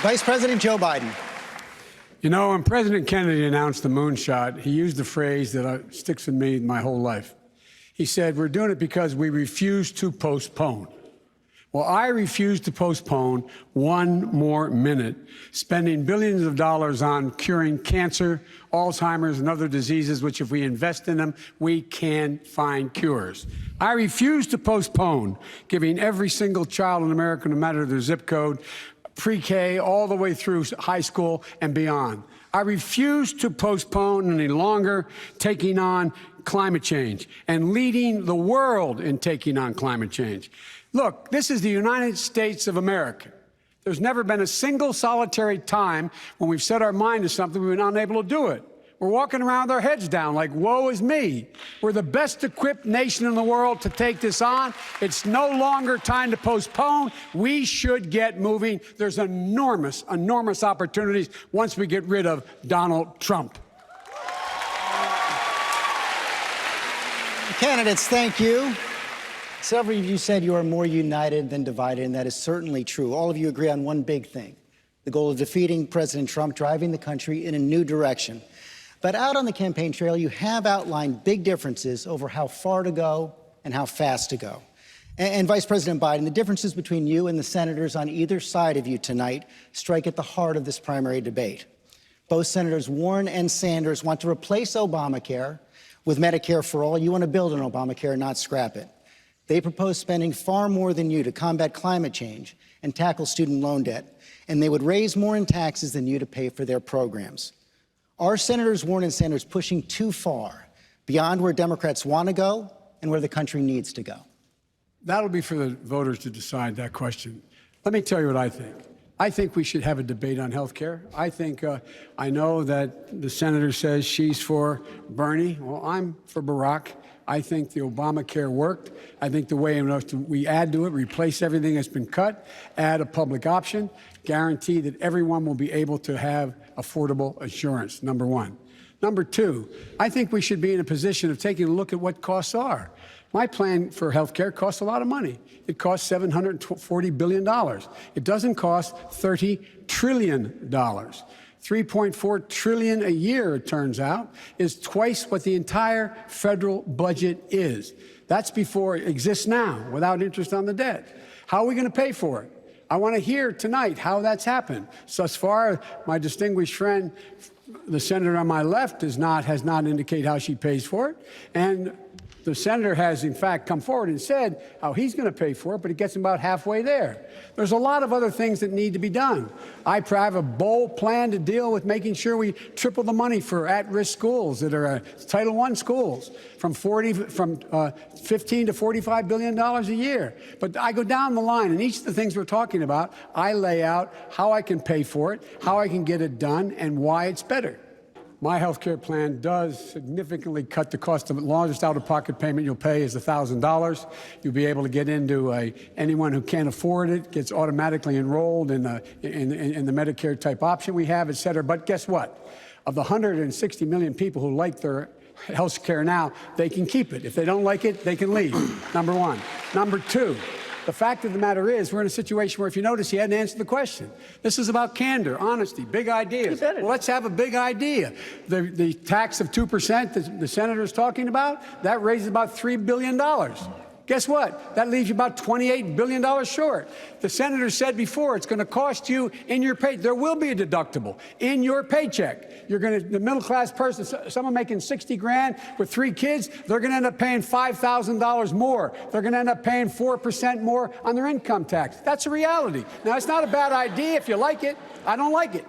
Vice President Joe Biden. You know, when President Kennedy announced the moonshot, he used a phrase that sticks with me my whole life. He said, "We're doing it because we refuse to postpone." Well, I refuse to postpone one more minute, spending billions of dollars on curing cancer, Alzheimer's, and other diseases, which if we invest in them, we can find cures. I refuse to postpone giving every single child in America, no matter their zip code, pre-K all the way through high school and beyond. I refuse to postpone any longer taking on climate change and leading the world in taking on climate change. Look, this is the United States of America. There's never been a single solitary time when we've set our mind to something we've been unable to do it. We're walking around with our heads down like, woe is me. We're the best equipped nation in the world to take this on. It's no longer time to postpone. We should get moving. There's enormous, enormous opportunities once we get rid of Donald Trump. Candidates, thank you. Several of you said you are more united than divided, and that is certainly true. All of you agree on one big thing, the goal of defeating President Trump, driving the country in a new direction. But out on the campaign trail, you have outlined big differences over how far to go and how fast to go. And Vice President Biden, the differences between you and the senators on either side of you tonight strike at the heart of this primary debate. Both Senators Warren and Sanders want to replace Obamacare with Medicare for all. You want to build on Obamacare, not scrap it. They propose spending far more than you to combat climate change and tackle student loan debt, and they would raise more in taxes than you to pay for their programs. Are Senators Warren and Sanders pushing too far, beyond where Democrats want to go and where the country needs to go? That'll be for the voters to decide that question. Let me tell you what I think. I think we should have a debate on health care. I know that the senator says she's for Bernie. Well, I'm for Barack. I think the Obamacare worked. I think the way in which we add to it, replace everything that's been cut, add a public option, guarantee that everyone will be able to have affordable insurance, number one. Number two, I think we should be in a position of taking a look at what costs are. My plan for health care costs a lot of money. It costs $740 billion. It doesn't cost $30 trillion. $3.4 trillion a year, it turns out, is twice what the entire federal budget is. That's before it exists now, without interest on the debt. How are we going to pay for it? I want to hear tonight how that's happened. So as far, my distinguished friend, the senator on my left, has not indicated how she pays for it. And the senator has, in fact, come forward and said how he's going to pay for it, but it gets him about halfway there. There's a lot of other things that need to be done. I have a bold plan to deal with making sure we triple the money for at-risk schools that are Title I schools from 15 to $45 billion a year. But I go down the line, and each of the things we're talking about, I lay out how I can pay for it, how I can get it done, and why it's better. My health care plan does significantly cut the cost of it. The largest out-of-pocket payment you'll pay is $1,000. You'll be able to get into anyone who can't afford it gets automatically enrolled in the Medicare type option we have, et cetera. But guess what? Of the 160 million people who like their health care now, they can keep it. If they don't like it, they can leave, number one. Number two, the fact of the matter is, we're in a situation where, if you notice, he hadn't answered the question. This is about candor, honesty, big ideas. Well, let's have a big idea. The tax of 2% that the senator's talking about, that raises about $3 billion. Guess what? That leaves you about $28 billion short. The senator said before it's going to cost you in your pay. There will be a deductible in your paycheck. The middle-class person, someone making 60 grand with 3 kids, they're going to end up paying $5,000 more. They're going to end up paying 4% more on their income tax. That's a reality. Now, it's not a bad idea if you like it. I don't like it.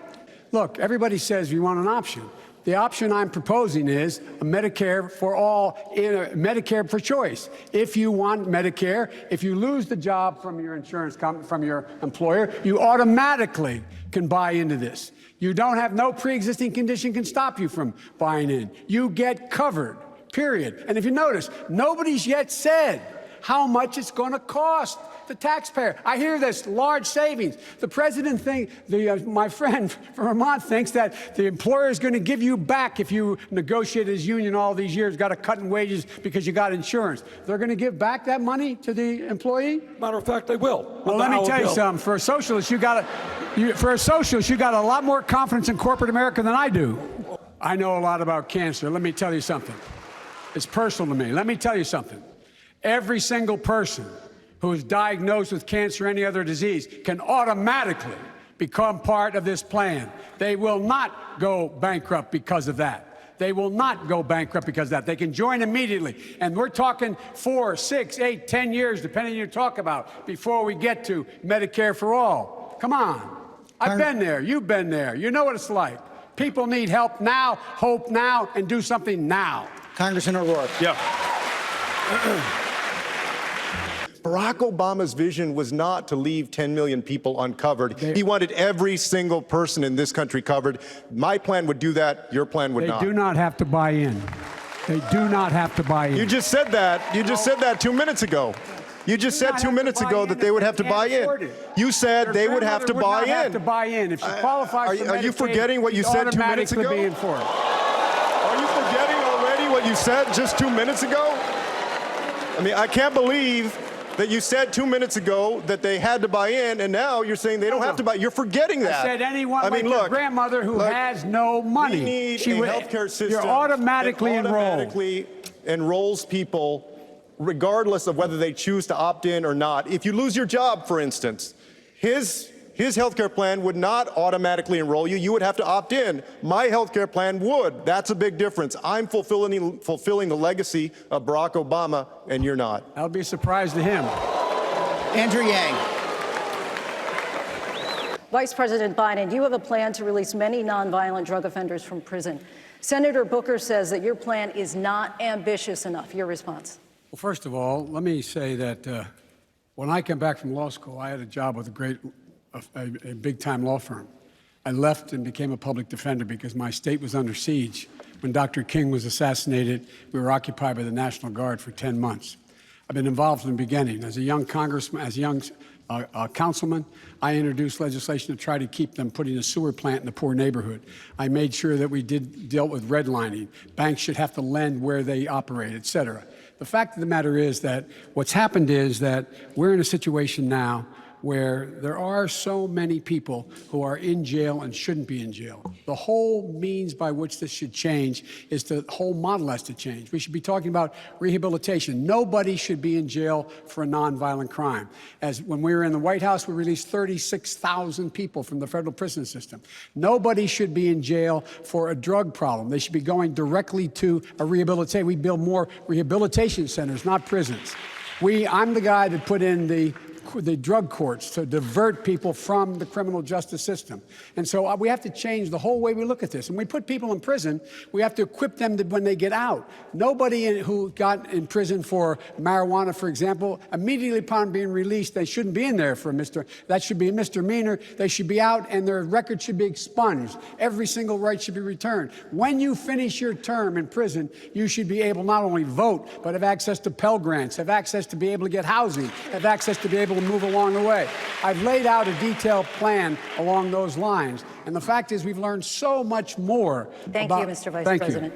Look, everybody says you want an option. The option I'm proposing is a Medicare for all, Medicare for choice. If you want Medicare, if you lose the job from your insurance company, from your employer, you automatically can buy into this. You don't have no pre-existing condition can stop you from buying in. You get covered, period. And if you notice, nobody's yet said how much it's going to cost the taxpayer. I hear this, large savings. The president my friend from Vermont thinks that the employer is going to give you back if you negotiated his union all these years, got a cut in wages because you got insurance. They're going to give back that money to the employee? Matter of fact, they will. Well, let me tell you something. For a socialist, you got a lot more confidence in corporate America than I do. I know a lot about cancer. Let me tell you something. It's personal to me. Let me tell you something. Every single person who is diagnosed with cancer or any other disease can automatically become part of this plan. They will not go bankrupt because of that. They will not go bankrupt because of that. They can join immediately. And we're talking 4, 6, 8, 10 years, depending on who you talk about, before we get to Medicare for all. Come on. I've been there. You've been there. You know what it's like. People need help now, hope now, and do something now. Congressman O'Rourke. Yeah. Barack Obama's vision was not to leave 10 million people uncovered. He wanted every single person in this country covered. My plan would do that. Your plan would not. They do not have to buy in. They do not have to buy in. You just said that. You just said that 2 minutes ago. You just said 2 minutes ago that they would have to buy in. You said they would have to buy in. Have to buy in. If she qualifies for Medicaid, are you forgetting what you said 2 minutes ago? Are you forgetting already what you said just 2 minutes ago? I mean, I can't believe that you said 2 minutes ago that they had to buy in, and now you're saying they don't have to buy. You're forgetting that. I said anyone like your grandmother who has no money. We need a healthcare system. You're automatically enrolls people regardless of whether they choose to opt in or not. If you lose your job, for instance, his healthcare plan would not automatically enroll you. You would have to opt in. My healthcare plan would. That's a big difference. I'm fulfilling the legacy of Barack Obama, and you're not. I'll be surprised to him. Andrew Yang. Vice President Biden, you have a plan to release many nonviolent drug offenders from prison. Senator Booker says that your plan is not ambitious enough. Your response? Well, first of all, let me say that when I came back from law school, I had a job with a big-time law firm. I left and became a public defender because my state was under siege. When Dr. King was assassinated, we were occupied by the National Guard for 10 months. I've been involved from the beginning. As a young congressman, as a young councilman, I introduced legislation to try to keep them putting a sewer plant in the poor neighborhood. I made sure that we dealt with redlining. Banks should have to lend where they operate, et cetera. The fact of the matter is that what's happened is that we're in a situation now where there are so many people who are in jail and shouldn't be in jail. The whole means by which this should change is the whole model has to change. We should be talking about rehabilitation. Nobody should be in jail for a nonviolent crime. As when we were in the White House, we released 36,000 people from the federal prison system. Nobody should be in jail for a drug problem. They should be going directly to a rehabilitation. We build more rehabilitation centers, not prisons. I'm the guy that put in the drug courts to divert people from the criminal justice system. And so we have to change the whole way we look at this. And we put people in prison, we have to equip them when they get out. Nobody who got in prison for marijuana, for example, immediately upon being released, they shouldn't be in there that should be a misdemeanor. They should be out and their record should be expunged. Every single right should be returned. When you finish your term in prison, you should be able not only vote, but have access to Pell Grants, have access to be able to get housing, have access to be able to move along the way. I've laid out a detailed plan along those lines. And the fact is we've learned so much more. Thank you, Mr. Vice President.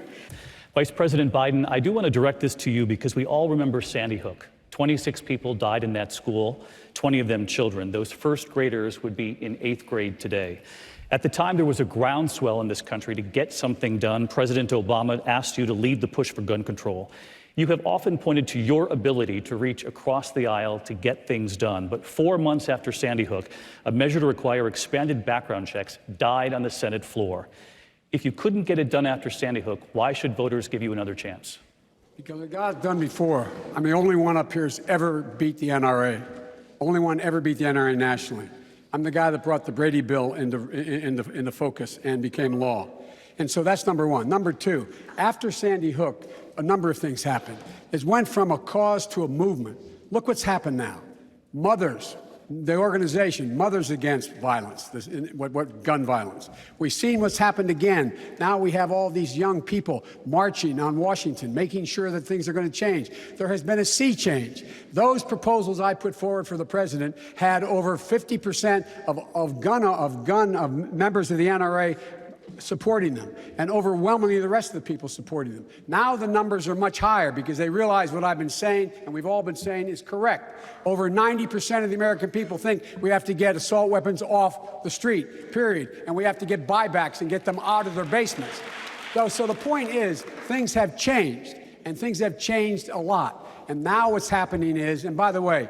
Vice President Biden, I do want to direct this to you because we all remember Sandy Hook. 26 people died in that school, 20 of them children. Those first graders would be in 8th grade today. At the time, there was a groundswell in this country to get something done. President Obama asked you to lead the push for gun control. You have often pointed to your ability to reach across the aisle to get things done. But 4 months after Sandy Hook, a measure to require expanded background checks died on the Senate floor. If you couldn't get it done after Sandy Hook, why should voters give you another chance? Because it got done before. I'm the only one up here who's ever beat the NRA. Only one ever beat the NRA nationally. I'm the guy that brought the Brady Bill into focus and became law. And so that's number one. Number two, after Sandy Hook, a number of things happened. It went from a cause to a movement. Look what's happened now. Mothers the organization, Mothers Against Violence, gun violence. We've seen what's happened again. Now we have all these young people marching on Washington, making sure that things are going to change. There has been a sea change. Those proposals I put forward for the president had over 50% of members of the NRA supporting them, and overwhelmingly the rest of the people supporting them. Now the numbers are much higher because they realize what I've been saying, and we've all been saying, is correct. Over 90% of the American people think we have to get assault weapons off the street, period. And we have to get buybacks and get them out of their basements. So the point is, things have changed, and things have changed a lot. And now what's happening is, and by the way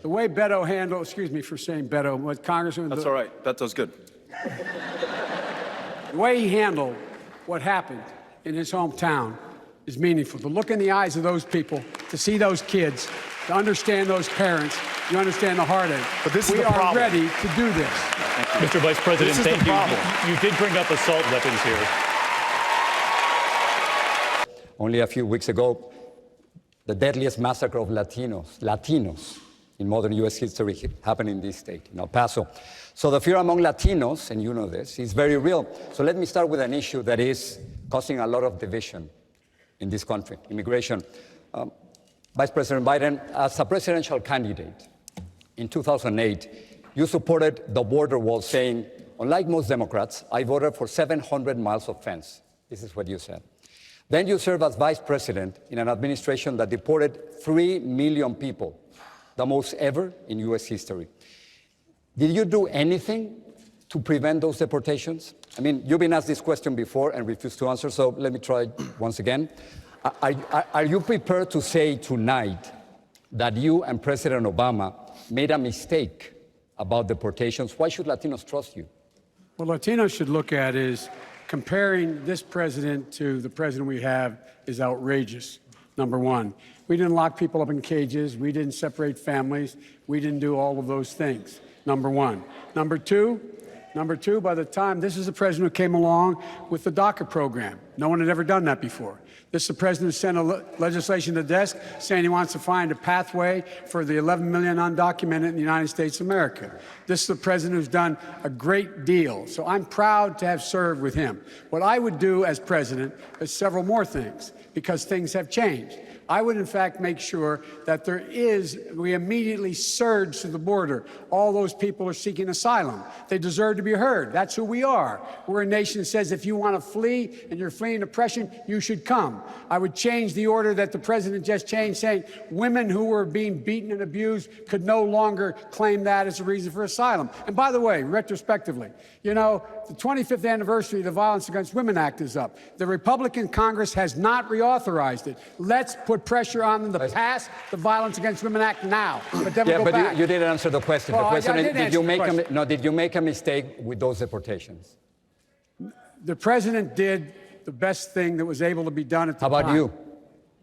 Beto handled, excuse me for saying Beto, what Congressman... That's all right. Beto's good. The way he handled what happened in his hometown is meaningful. To look in the eyes of those people, to see those kids, to understand those parents, you understand the heartache. But this is we the are problem. ready to do this. Mr. Vice President, This is thank the you. problem. You did bring up assault weapons here. Only a few weeks ago, the deadliest massacre of Latinos in modern U.S. history happened in this state, in El Paso. So the fear among Latinos, and you know this, is very real. So let me start with an issue that is causing a lot of division in this country, immigration. Vice President Biden, as a presidential candidate in 2008, you supported the border wall, saying, unlike most Democrats, I voted for 700 miles of fence. This is what you said. Then you served as vice president in an administration that deported 3 million people, the most ever in U.S. history. Did you do anything to prevent those deportations? I mean, you've been asked this question before and refused to answer, so let me try once again. Are you prepared to say tonight that you and President Obama made a mistake about deportations? Why should Latinos trust you? What Latinos should look at is comparing this president to the president we have is outrageous, number one. We didn't lock people up in cages. We didn't separate families. We didn't do all of those things, number one. Number two, by the time this is the president who came along with the DACA program. No one had ever done that before. This is the president who sent legislation to the desk saying he wants to find a pathway for the 11 million undocumented in the United States of America. This is the president who's done a great deal. So I'm proud to have served with him. What I would do as president is several more things, because things have changed. I would, in fact, make sure that we immediately surge to the border. All those people are seeking asylum. They deserve to be heard. That's who we are. We're a nation that says if you want to flee and you're fleeing oppression, you should come. I would change the order that the president just changed, saying women who were being beaten and abused could no longer claim that as a reason for asylum. And by the way, retrospectively, you know, the 25th anniversary of the Violence Against Women Act is up. The Republican Congress has not reauthorized it. Let's put pressure on them to pass the Violence Against Women Act now. But then we'll go back. You didn't answer the question. Well, the question I is, did answer the question. Did you make a mistake with those deportations? The president did the best thing that was able to be done at the time. How about you?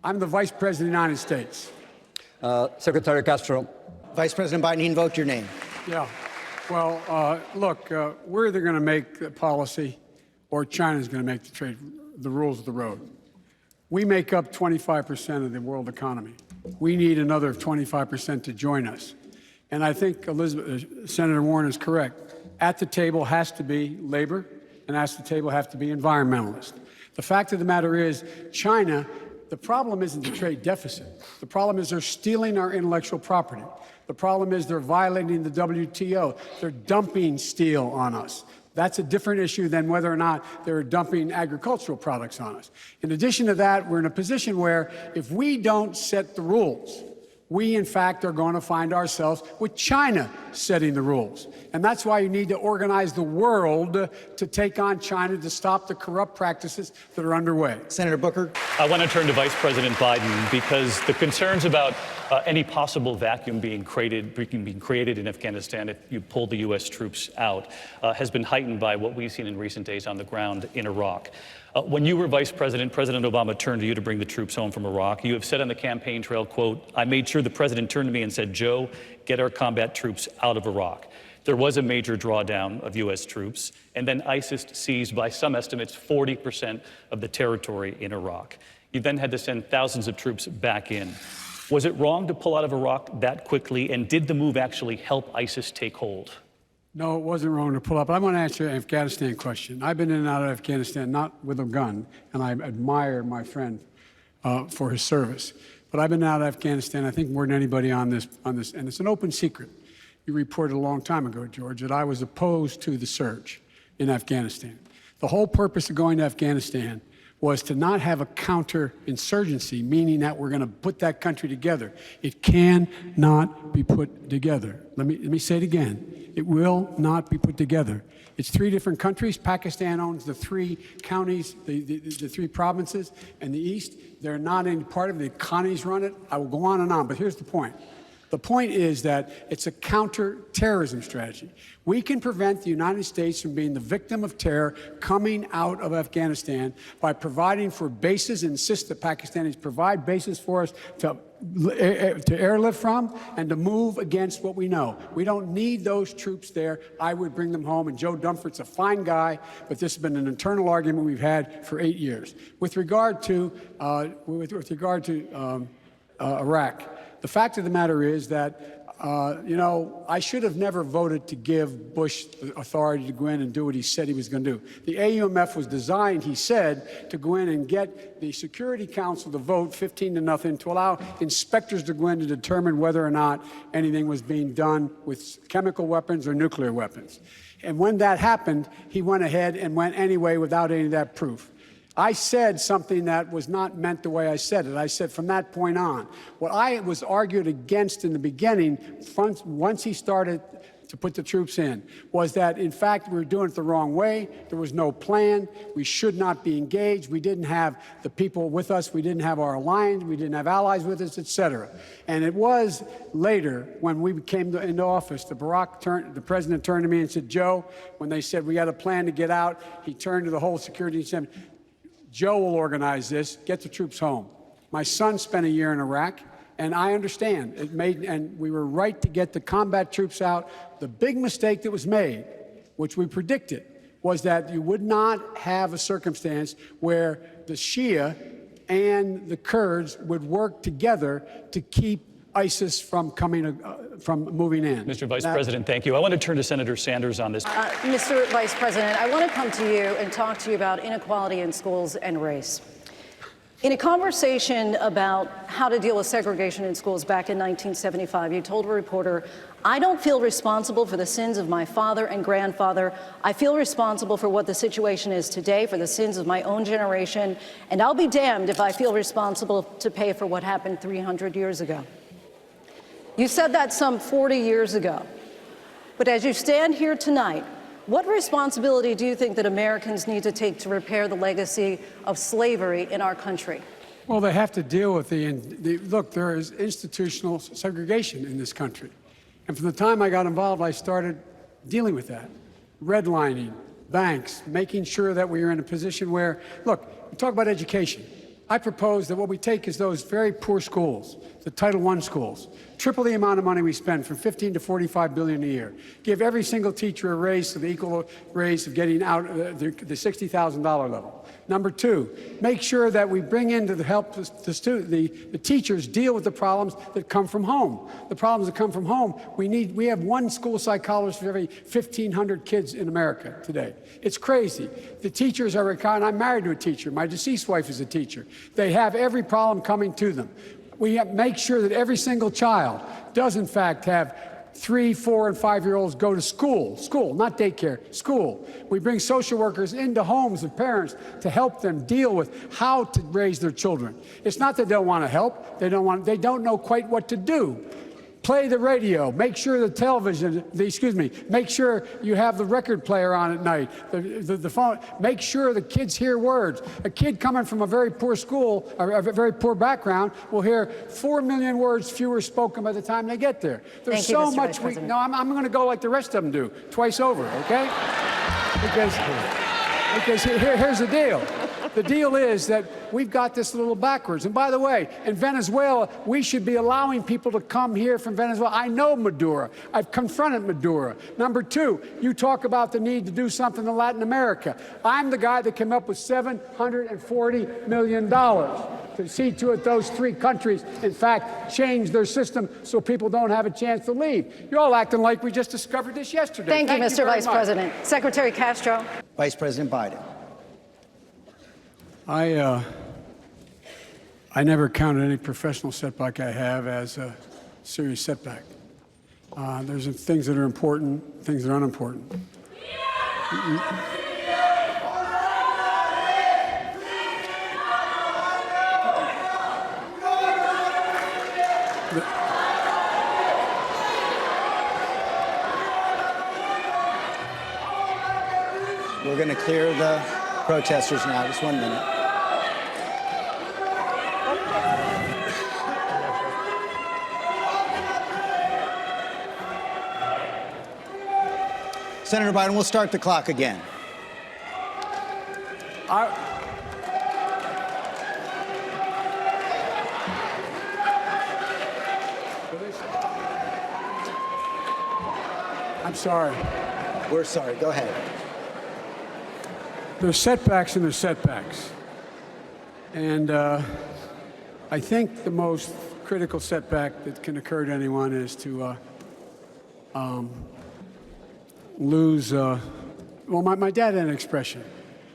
I'm the vice president of the United States. Secretary Castro. Vice President Biden, he invoked your name. Yeah. Well, look, we're either going to make the policy or China's going to make the rules of the road. We make up 25% of the world economy. We need another 25% to join us. And I think Senator Warren is correct. At the table has to be labor, and at the table have to be environmentalists. The fact of the matter is, China, the problem isn't the trade deficit. The problem is they're stealing our intellectual property. The problem is they're violating the WTO. They're dumping steel on us. That's a different issue than whether or not they're dumping agricultural products on us. In addition to that, we're in a position where if we don't set the rules, we, in fact, are going to find ourselves with China setting the rules. And that's why you need to organize the world to take on China to stop the corrupt practices that are underway. Senator Booker. I want to turn to Vice President Biden because the concerns about any possible vacuum being created in Afghanistan if you pull the U.S. troops out has been heightened by what we've seen in recent days on the ground in Iraq. When you were vice president, President Obama turned to you to bring the troops home from Iraq. You have said on the campaign trail, quote, I made sure the president turned to me and said, Joe, get our combat troops out of Iraq. There was a major drawdown of U.S. troops, and then ISIS seized, by some estimates, 40% of the territory in Iraq. You then had to send thousands of troops back in. Was it wrong to pull out of Iraq that quickly, and did the move actually help ISIS take hold? No, it wasn't wrong to pull up. I want to answer an Afghanistan question. I've been in and out of Afghanistan, not with a gun, and I admire my friend for his service. But I've been out of Afghanistan, I think, more than anybody on this, and it's an open secret. You reported a long time ago, George, that I was opposed to the surge in Afghanistan. The whole purpose of going to Afghanistan was to not have a counterinsurgency, meaning that we're going to put that country together. It cannot be put together. Let me say it again. It will not be put together. It's 3 different countries. Pakistan owns the 3 counties, the 3 provinces, and the East. They're not any part of it. The Connies run it. I will go on, but here's the point. The point is that it's a counterterrorism strategy. We can prevent the United States from being the victim of terror coming out of Afghanistan by providing for bases, and insist that Pakistanis provide bases for us to airlift from and to move against what we know. We don't need those troops there. I would bring them home. And Joe Dunford's a fine guy, but this has been an internal argument we've had for 8 years. With regard to Iraq, the fact of the matter is that, I should have never voted to give Bush the authority to go in and do what he said he was going to do. The AUMF was designed, he said, to go in and get the Security Council to vote 15-0 to allow inspectors to go in to determine whether or not anything was being done with chemical weapons or nuclear weapons. And when that happened, he went ahead and went anyway without any of that proof. I said something that was not meant the way I said it. I said from that point on, what I was argued against in the beginning, once he started to put the troops in, was that, in fact, we were doing it the wrong way. There was no plan. We should not be engaged. We didn't have the people with us. We didn't have our alliance. We didn't have allies with us, et cetera. And it was later, when we came into office, the president turned to me and said, Joe, when they said we had a plan to get out, he turned to the whole security and said, Joe will organize this, get the troops home. My son spent a year in Iraq, and I understand. And we were right to get the combat troops out. The big mistake that was made, which we predicted, was that you would not have a circumstance where the Shia and the Kurds would work together to keep ISIS from moving in. Mr. Vice President, thank you. I want to turn to Senator Sanders on this. Mr. Vice President, I want to come to you and talk to you about inequality in schools and race. In a conversation about how to deal with segregation in schools back in 1975, you told a reporter, I don't feel responsible for the sins of my father and grandfather. I feel responsible for what the situation is today, for the sins of my own generation, and I'll be damned if I feel responsible to pay for what happened 300 years ago. You said that some 40 years ago. But as you stand here tonight, what responsibility do you think that Americans need to take to repair the legacy of slavery in our country? Well, they have to deal with look, there is institutional segregation in this country. And from the time I got involved, I started dealing with that. Redlining, banks, making sure that we are in a position where, look, we talk about education. I propose that what we take is those very poor schools, the Title I schools, triple the amount of money we spend from $15 to $45 billion a year. Give every single teacher a raise to the equal raise of getting out the $60,000 level. Number 2, make sure that we bring in to help the teachers deal with the problems that come from home. The problems that come from home, we have 1 school psychologist for every 1,500 kids in America today. It's crazy. The teachers are, and I'm married to a teacher. My deceased wife is a teacher. They have every problem coming to them. We have to make sure that every single child does, in fact, have 3-, 4-, and 5-year-olds go to school, not daycare, school. We bring social workers into homes of parents to help them deal with how to raise their children. It's not that they don't want to help, they don't know quite what to do. Play the radio, make sure the television, make sure you have the record player on at night, the phone, make sure the kids hear words. A kid coming from a very poor school, or a very poor background, will hear 4 million words fewer spoken by the time they get there. There's so much no, I'm going to go like the rest of them do, twice over, okay? Because here's the deal. the deal is that we've got this a little backwards. And by the way, in Venezuela, we should be allowing people to come here from Venezuela. I know Maduro. I've confronted Maduro. Number two, you talk about the need to do something in Latin America. I'm the guy that came up with $740 million to see to it those three countries, in fact, change their system so people don't have a chance to leave. You're all acting like we just discovered this yesterday. Thank you, Mr. very Vice much. President. Secretary Castro. Vice President Biden. I never counted any professional setback I have as a serious setback. There's things that are important, things that are unimportant. We're going to clear the protesters now. Just 1 minute. Senator Biden, we'll start the clock again. I'm sorry. We're sorry. Go ahead. There's setbacks and there's setbacks. And I think the most critical setback that can occur to anyone is to lose. Well, my dad had an expression.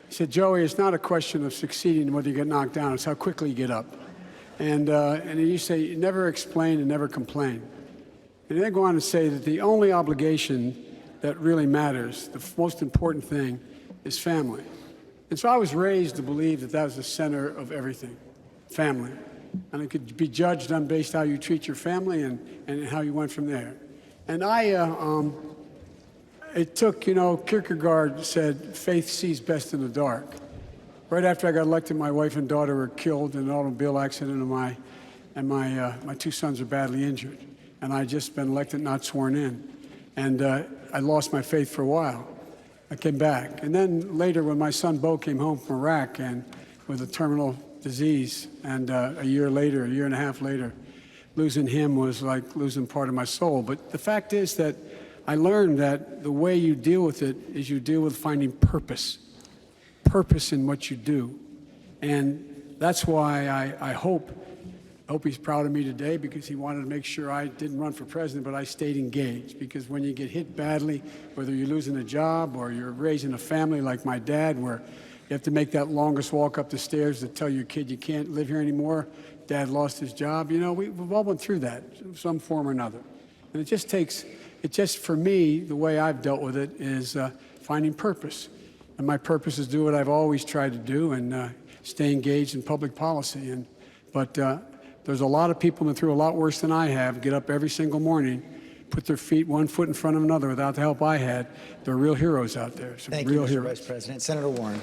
He said, Joey, it's not a question of succeeding whether you get knocked down, it's how quickly you get up. And he used to say, never explain and never complain. And then go on to say that the only obligation that really matters, the most important thing, is family. And so I was raised to believe that that was the center of everything, family. And it could be judged on based how you treat your family and how you went from there. And it took, Kierkegaard said, faith sees best in the dark. Right after I got elected, my wife and daughter were killed in an automobile accident, and my two sons are badly injured. And I just been elected, not sworn in. And I lost my faith for a while. I came back. And then later, when my son Bo came home from Iraq and with a terminal disease, and a year and a half later, losing him was like losing part of my soul. But the fact is that I learned that the way you deal with it is you deal with finding purpose in what you do. And that's why I hope he's proud of me today, because he wanted to make sure I didn't run for president, but I stayed engaged. Because when you get hit badly, whether you're losing a job or you're raising a family like my dad, where you have to make that longest walk up the stairs to tell your kid you can't live here anymore, dad lost his job, we've all went through that, some form or another. And it just for me, the way I've dealt with it is finding purpose. And my purpose is do what I've always tried to do and stay engaged in public policy. But there's a lot of people that through a lot worse than I have, get up every single morning, put their feet one foot in front of another without the help I had. They're real heroes out there. Thank you, Mr. Vice President. Senator Warren.